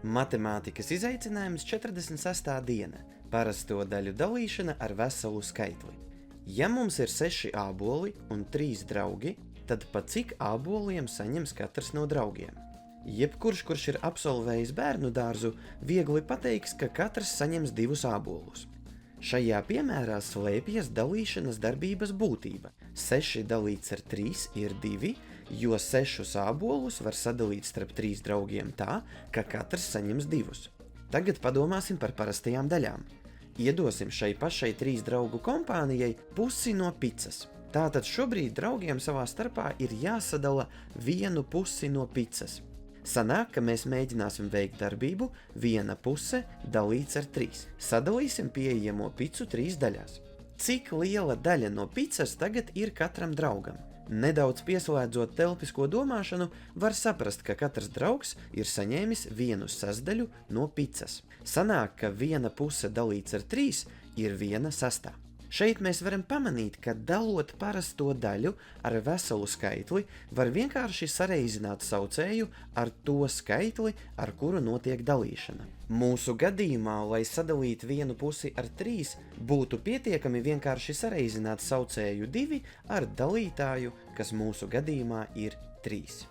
Matemātikas izaicinājums 46. diena – parasto daļu dalīšana ar veselu skaitli. Ja mums ir 6 āboli un 3 draugi, tad pa cik āboliem saņems katrs no draugiem? Jebkurš, kurš ir absolvējis bērnu dārzu, viegli pateiks, ka katrs saņems 2 ābolus. Šajā piemērā slēpjas dalīšanas darbības būtība. 6 dalīts ar 3 ir 2, jo 6 ābolus var sadalīt starp 3 draugiem tā, ka katrs saņems 2. Tagad padomāsim par parastajām daļām. Iedosim šai pašai 3 draugu kompānijai pusi no picas. Tātad šobrīd draugiem savā starpā ir jāsadala 1 pusi no picas. Sanāk, ka mēs mēģināsim veikt darbību 1 puse dalīts ar 3. Sadalīsim pieejamo picu 3 daļās. Cik liela daļa no picas tagad ir katram draugam? Nedaudz pieslēdzot telpisko domāšanu, var saprast, ka katrs draugs ir saņēmis 1/6 no picas. Sanāk, ka 1 puse dalīts ar 3 ir 1/6. Šeit mēs varam pamanīt, ka dalot parasto daļu ar veselu skaitli, var vienkārši sareizināt saucēju ar to skaitli, ar kuru notiek dalīšana. Mūsu gadījumā, lai sadalītu 1 pusi ar 3, būtu pietiekami vienkārši sareizināt saucēju 2 ar dalītāju, kas mūsu gadījumā ir 3.